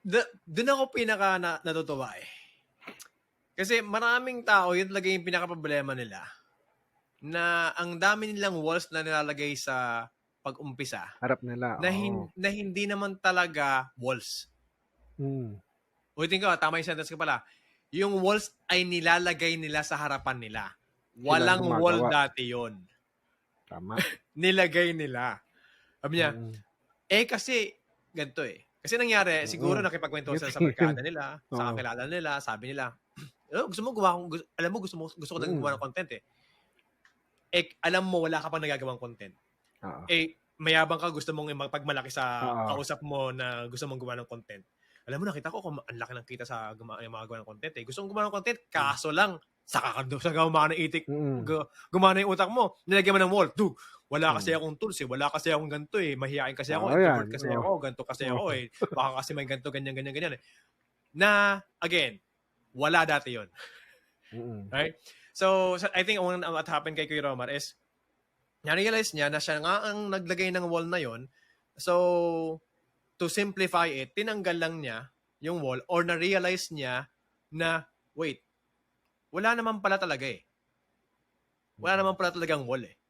Doon ako natutuwa eh. Kasi maraming tao, yun talaga yung pinaka-problema nila, na ang dami nilang walls na nilalagay sa pag-umpisa Harap nila, oo. na hindi naman talaga walls. Ulitin ko, tama yung sentence ko pala. Yung walls ay nilalagay nila sa harapan nila. Sila ang Walang wall gumagawa. dati yon. Tama. Nilagay nila. Sabi niya, kasi, ganito eh. Kasi nangyari, siguro nakipagkwento sila sa barkada nila, sa kakilala nila, sabi nila, gusto mo gusto ko lang gumawa ng content eh. Alam mo, wala ka pang nagagawang content. Mayabang ka, gusto mong magpagmalaki sa kausap mo na gusto mong gumawa ng content. Alam mo, nakita ko kung ang laki ng kita sa mga gawa ng content eh. Gusto mong gumawa ng content, kaso lang, sa gumana ng itik, gumana yung utak mo, nilagyan mo ng wall. Dude, wala kasi akong tools eh, wala kasi akong ganito eh, mahihain kasi ako, introvert kasi ako, ganito kasi ako eh, baka kasi may ganito, ganyan eh. Na, again, wala dati yon. Right? So, I think what happened kay Kuya Romar is, na-realize niya na siya nga ang naglagay ng wall na yon. So, to simplify it, tinanggal lang niya yung wall or na-realize niya na, wait, wala naman pala talaga eh. Wala naman pala talagang wall eh.